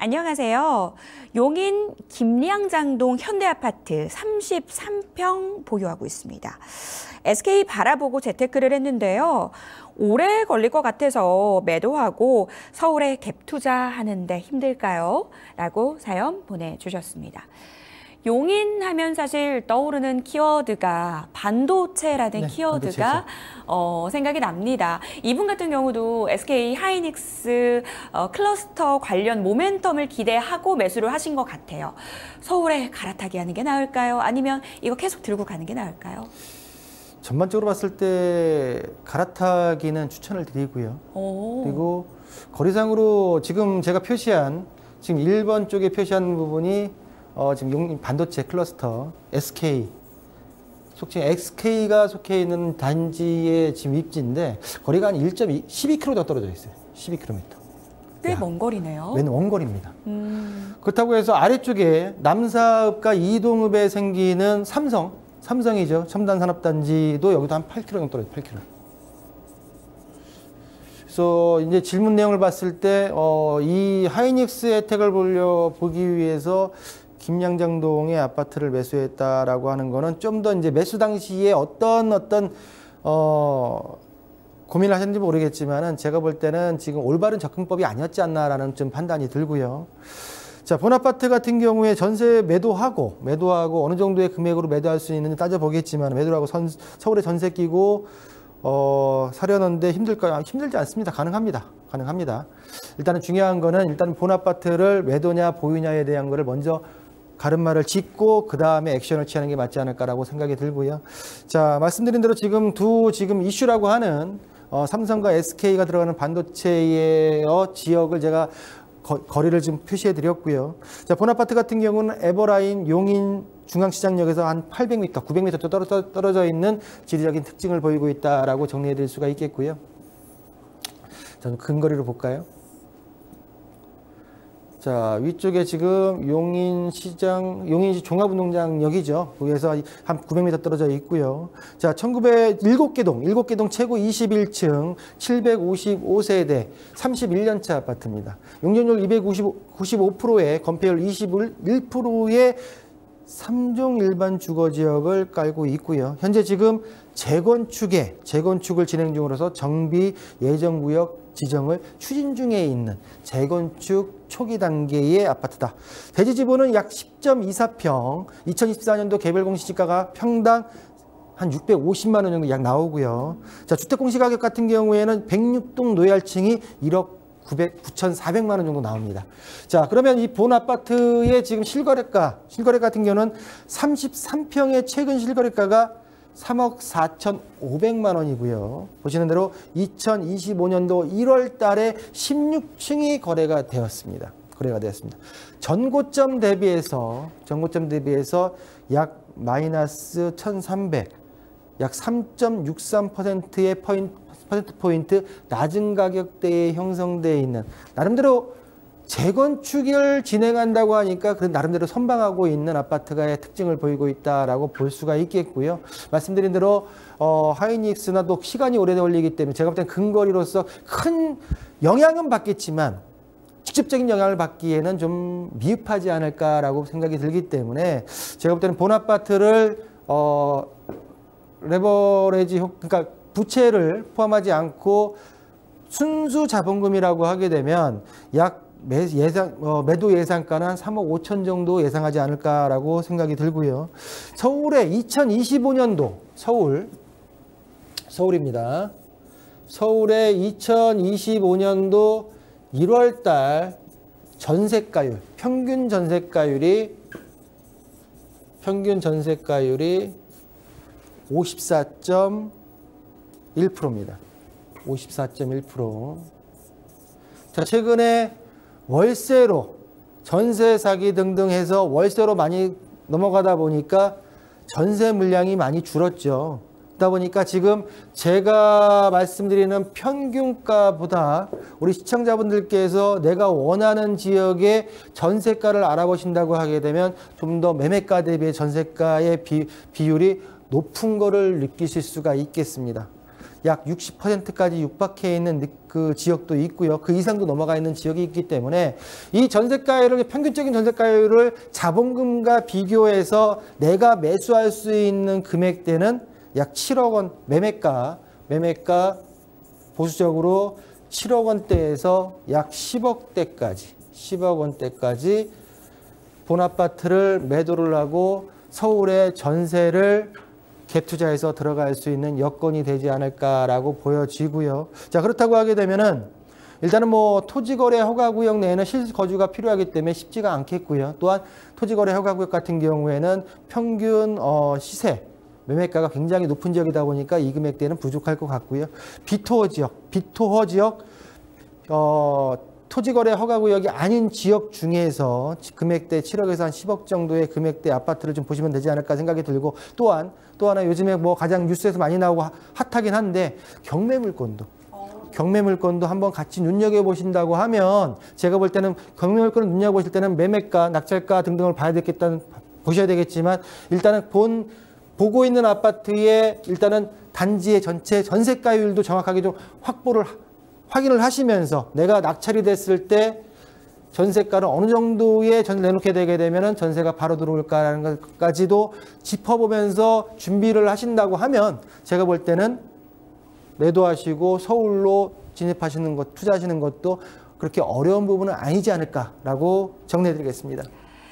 안녕하세요. 용인 김양장동 현대아파트 33평 보유하고 있습니다. SK 바라보고 재테크를 했는데요. 오래 걸릴 것 같아서 매도하고 서울에 갭 투자하는데 힘들까요? 라고 사연 보내주셨습니다. 용인 하면 사실 떠오르는 키워드가 반도체라는 키워드가 생각이 납니다. 이분 같은 경우도 SK 하이닉스 클러스터 관련 모멘텀을 기대하고 매수를 하신 것 같아요. 서울에 갈아타기 하는 게 나을까요? 아니면 이거 계속 들고 가는 게 나을까요? 전반적으로 봤을 때 갈아타기는 추천을 드리고요. 그리고 거리상으로 지금 제가 표시한 지금 1번 쪽에 표시한 부분이 지금 용인 반도체 클러스터 SK 속칭 SK가 속해 있는 단지의 지금 입지인데 거리가 한 12km 정도 떨어져 있어요. 12km. 꽤 먼 거리네요. 원거리입니다. 그렇다고 해서 아래쪽에 남사읍과 이동읍에 생기는 삼성이죠. 첨단산업단지도 여기도 한 8km 정도 떨어져요. 8km. 그래서 이제 질문 내용을 봤을 때 이 하이닉스 혜택을 보기 위해서 김양장동의 아파트를 매수했다라고 하는 거는 좀 더 이제 매수 당시에 어떤 고민을 하셨는지 모르겠지만은 제가 볼 때는 지금 올바른 접근법이 아니었지 않나라는 좀 판단이 들고요. 자, 본아파트 같은 경우에 전세 매도하고 어느 정도의 금액으로 매도할 수 있는지 따져보겠지만 매도하고 서울에 전세 끼고 사려는데 힘들까요? 힘들지 않습니다. 가능합니다. 일단은 중요한 거는 일단 본아파트를 매도냐 보유냐에 대한 거를 먼저 가름말을 짓고 그 다음에 액션을 취하는 게 맞지 않을까라고 생각이 들고요. 자, 말씀드린 대로 지금 이슈라고 하는 삼성과 SK가 들어가는 반도체의 지역을 제가 거리를 좀 표시해 드렸고요. 자, 본아파트 같은 경우는 에버라인 용인 중앙시장역에서 한 800m, 900m 떨어져 있는 지리적인 특징을 보이고 있다라고 정리해 드릴 수가 있겠고요. 자, 근거리로 볼까요? 자, 위쪽에 지금 용인시 종합운동장역이죠. 거기에서 한 900m 떨어져 있고요. 자, 7개 동 최고 21층 755세대 31년차 아파트입니다. 용적률 295%에 건폐율 21%의 3종 일반 주거지역을 깔고 있고요. 현재 지금 재건축을 진행 중으로서 정비 예정구역 지정을 추진 중에 있는 재건축 초기 단계의 아파트다. 대지지분은 약 10.24평, 2024년도 개별 공시지가가 평당 한 650만 원 정도 약 나오고요. 자, 주택 공시가격 같은 경우에는 106동 노열층이 1억 9,400만 원 정도 나옵니다. 자, 그러면 이 본 아파트의 지금 실거래 같은 경우는 33평의 최근 실거래가가 3억 4,500만 원이고요. 보시는 대로 2025년도 1월 달에 16층이 거래가 되었습니다. 전고점 대비해서 약 마이너스 1,300, 약 3.63%의 퍼센트포인트 낮은 가격대에 형성되어 있는 나름대로 재건축을 진행한다고 하니까 그 나름대로 선방하고 있는 아파트가의 특징을 보이고 있다라고 볼 수가 있겠고요. 말씀드린 대로 하이닉스나 또 시간이 오래 걸리기 때문에 제가 볼 때는 근거리로서 큰 영향은 받겠지만 직접적인 영향을 받기에는 좀 미흡하지 않을까라고 생각이 들기 때문에 제가 볼 때는 본 아파트를 레버리지 그러니까 부채를 포함하지 않고 순수 자본금이라고 하게 되면 약 매도 예상가는 한 3억 5천 정도 예상하지 않을까라고 생각이 들고요. 서울의 2025년도 서울입니다. 서울의 2025년도 1월 달 전세가율, 평균 전세가율이 54.1%입니다. 54.1%. 자, 최근에 월세로 전세 사기 등등 해서 월세로 많이 넘어가다 보니까 전세 물량이 많이 줄었죠. 그러다 보니까 지금 제가 말씀드리는 평균가보다 우리 시청자분들께서 내가 원하는 지역의 전세가를 알아보신다고 하게 되면 좀 더 매매가 대비 전세가의 비율이 높은 거를 느끼실 수가 있겠습니다. 약 60%까지 육박해 있는 그 지역도 있고요. 그 이상도 넘어가 있는 지역이 있기 때문에 이 전세가율을 평균적인 전세가율을 자본금과 비교해서 내가 매수할 수 있는 금액대는 약 7억 원 매매가 보수적으로 7억 원대에서 약 10억 원대까지 본 아파트를 매도를 하고 서울의 전세를 갭 투자해서 들어갈 수 있는 여건이 되지 않을까라고 보여지고요. 자, 그렇다고 하게 되면은 일단은 뭐 토지거래 허가구역 내에는 실거주가 필요하기 때문에 쉽지가 않겠고요. 또한 토지거래 허가구역 같은 경우에는 평균 시세 매매가가 굉장히 높은 지역이다 보니까 이 금액대는 부족할 것 같고요. 비토허 지역 토지거래 허가구역이 아닌 지역 중에서 금액대 7억에서 한 10억 정도의 금액대 아파트를 좀 보시면 되지 않을까 생각이 들고 또 하나 요즘에 뭐 가장 뉴스에서 많이 나오고 핫하긴 한데 경매물건도 한번 같이 눈여겨보신다고 하면 제가 볼 때는 경매물건을 눈여겨보실 때는 매매가, 낙찰가 등등을 보셔야 되겠지만 일단은 보고 있는 아파트의 일단은 단지의 전체 전세가율도 정확하게 좀 확인을 하시면서 내가 낙찰이 됐을 때 전세가를 어느 정도의 내놓게 되게 되면은 전세가 바로 들어올까라는 것까지도 짚어보면서 준비를 하신다고 하면 제가 볼 때는 매도하시고 서울로 진입하시는 것, 투자하시는 것도 그렇게 어려운 부분은 아니지 않을까라고 정리해드리겠습니다.